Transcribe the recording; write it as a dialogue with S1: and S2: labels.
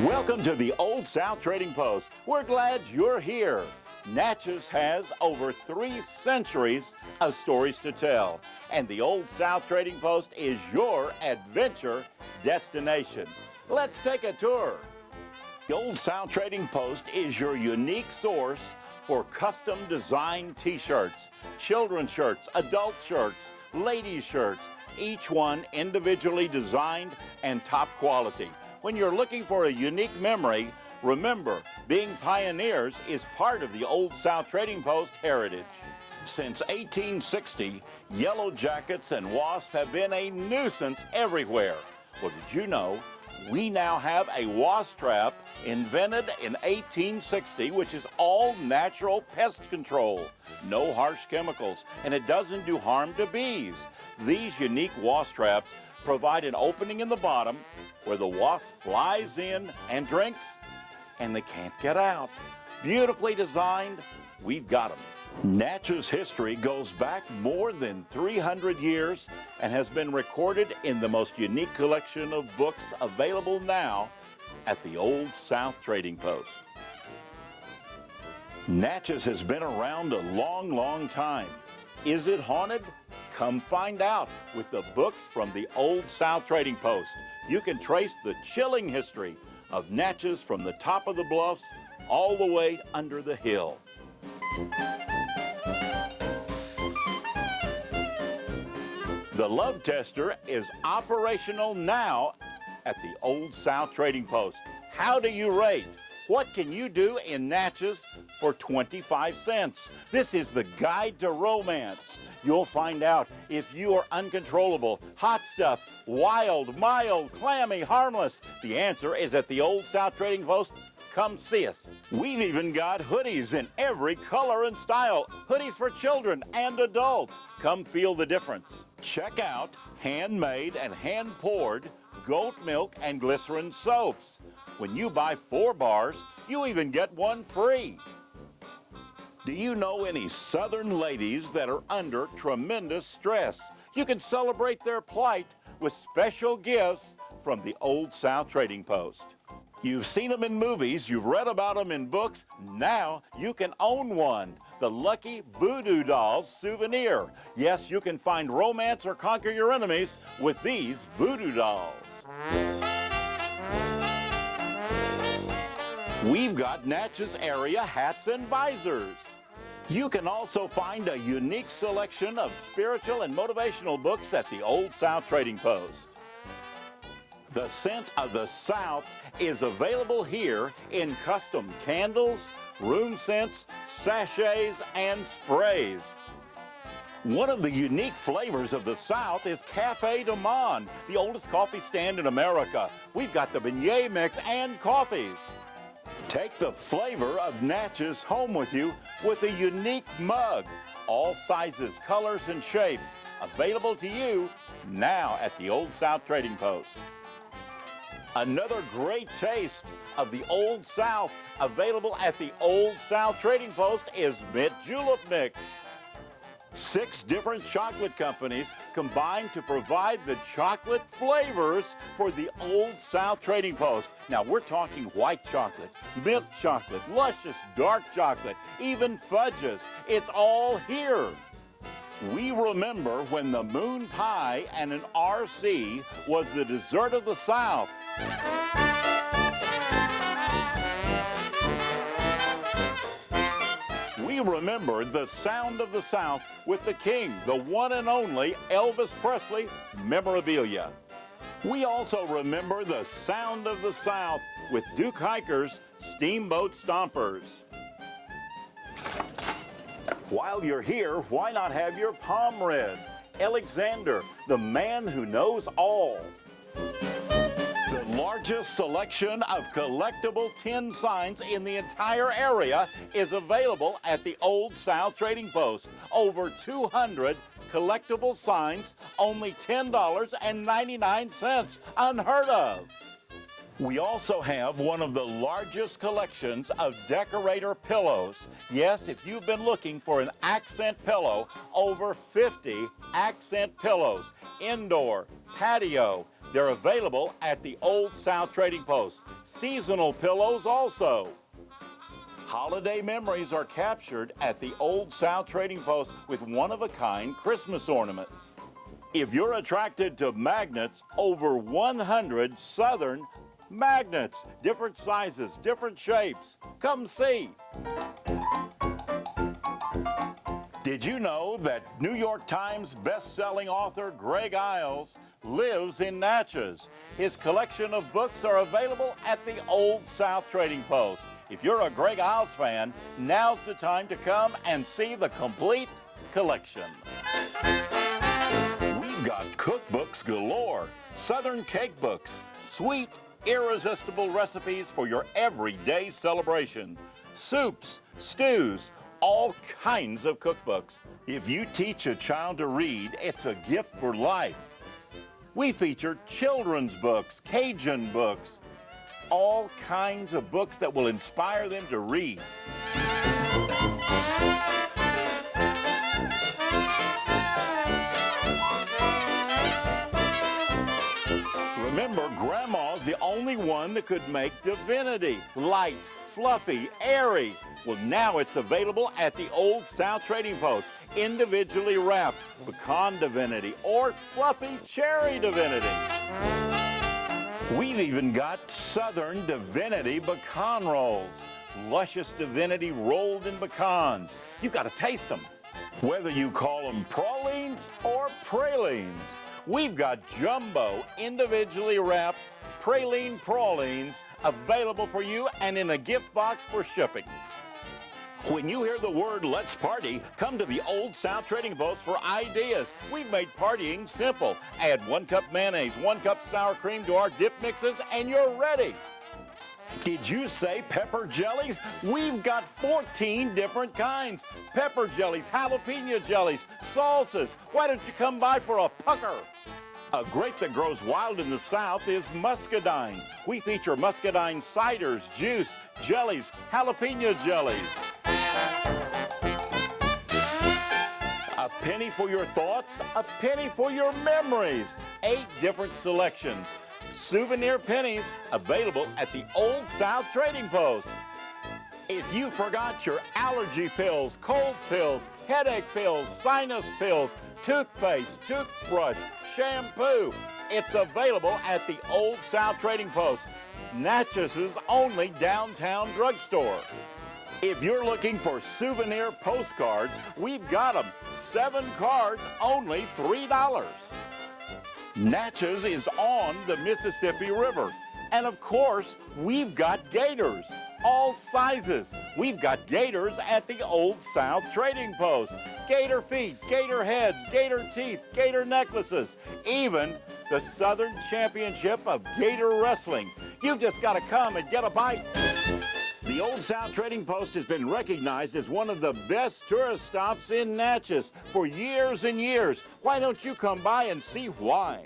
S1: Welcome to the Old South Trading Post. We're glad you're here. Natchez has over 3 centuries of stories to tell, and the Old South Trading Post is your adventure destination. Let's take a tour. The Old South Trading Post is your unique source for custom designed t-shirts, children's shirts, adult shirts, ladies' shirts, each one individually designed and top quality. When you're looking for a unique memory, remember, being pioneers is part of the Old South Trading Post heritage. Since 1860, yellow jackets and wasps have been a nuisance everywhere. Well, did you know we now have a wasp trap invented in 1860, which is all natural pest control, no harsh chemicals, and it doesn't do harm to bees. These unique wasp traps provide an opening in the bottom where the wasp flies in and drinks, and they can't get out. Beautifully designed, we've got them. Natchez history goes back more than 300 years and has been recorded in the most unique collection of books available now at the Old South Trading Post. Natchez has been around a long, long time. Is it haunted? Come find out with the books from the Old South Trading Post. You can trace the chilling history of Natchez from the top of the bluffs all the way under the hill. The Love Tester is operational now at the Old South Trading Post. How do you rate? What can you do in Natchez for 25 cents? This is the guide to romance. You'll find out if you are uncontrollable, hot stuff, wild, mild, clammy, harmless. The answer is at the Old South Trading Post. Come see us. We've even got hoodies in every color and style. Hoodies for children and adults. Come feel the difference. Check out handmade and hand-poured goat milk and glycerin soaps. When you buy 4 bars, you even get 1 free. Do you know any Southern ladies that are under tremendous stress? You can celebrate their plight with special gifts from the Old South Trading Post. You've seen them in movies, you've read about them in books, now you can own one. The Lucky Voodoo Dolls souvenir. Yes, you can find romance or conquer your enemies with these voodoo dolls. We've got Natchez area hats and visors. You can also find a unique selection of spiritual and motivational books at the Old South Trading Post. The Scent of the South is available here in custom candles, room scents, sachets, and sprays. One of the unique flavors of the South is Cafe de Monde, the oldest coffee stand in America. We've got the beignet mix and coffees. Take the flavor of Natchez home with you with a unique mug. All sizes, colors, and shapes available to you now at the Old South Trading Post. Another great taste of the Old South available at the Old South Trading Post is Mint Julep Mix. 6 different chocolate companies combine to provide the chocolate flavors for the Old South Trading Post. Now we're talking white chocolate, milk chocolate, luscious dark chocolate, even fudges. It's all here. We remember when the moon pie and an RC was the dessert of the South. We remember the sound of the South with the king, the one and only Elvis Presley memorabilia. We also remember the sound of the South with Duke Hiker's Steamboat Stompers. While you're here, why not have your palm read? Alexander, the man who knows all. The largest selection of collectible tin signs in the entire area is available at the Old South Trading Post. Over 200 collectible signs, only $10.99. Unheard of. We also have one of the largest collections of decorator pillows. Yes, if you've been looking for an accent pillow, over 50 accent pillows, indoor, patio. They're available at the Old South Trading Post. Seasonal pillows also. Holiday memories are captured at the Old South Trading Post with one-of-a-kind Christmas ornaments. If you're attracted to magnets, over 100 Southern magnets, different sizes, different shapes. Come see. Did you know that New York Times best-selling author Greg Iles lives in Natchez? His collection of books are available at the Old South Trading Post. If you're a Greg Iles fan, now's the time to come and see the complete collection. We've got cookbooks galore, Southern cake books, sweet, irresistible recipes for your everyday celebration, soups, stews, all kinds of cookbooks. If you teach a child to read, it's a gift for life. We feature children's books, Cajun books, all kinds of books that will inspire them to read. Remember, Grandma's the only one that could make divinity light, fluffy, airy. Well, now it's available at the Old South Trading Post, individually wrapped pecan divinity or fluffy cherry divinity. We've even got Southern divinity pecan rolls, luscious divinity rolled in pecans. You've got to taste them. Whether you call them pralines or pralines, we've got jumbo, individually wrapped praline pralines available for you and in a gift box for shipping. When you hear the word "let's party," come to the Old South Trading Post for ideas. We've made partying simple. Add 1 cup mayonnaise, 1 cup sour cream to our dip mixes, and you're ready. Did you say pepper jellies? We've got 14 different kinds. Pepper jellies, jalapeno jellies, salsas. Why don't you come by for a pucker? A grape that grows wild in the South is muscadine. We feature muscadine ciders, juice, jellies, jalapeno jellies. A penny for your thoughts, a penny for your memories. 8 different selections. Souvenir pennies available at the Old South Trading Post. If you forgot your allergy pills, cold pills, headache pills, sinus pills, toothpaste, toothbrush, shampoo, it's available at the Old South Trading Post, Natchez's only downtown drugstore. If you're looking for souvenir postcards, we've got them. 7 cards, only $3. Natchez is on the Mississippi River. And of course, we've got gators, all sizes. We've got gators at the Old South Trading Post. Gator feet, gator heads, gator teeth, gator necklaces, even the Southern Championship of Gator Wrestling. You've just got to come and get a bite. The Old South Trading Post has been recognized as one of the best tourist stops in Natchez for years and years. Why don't you come by and see why?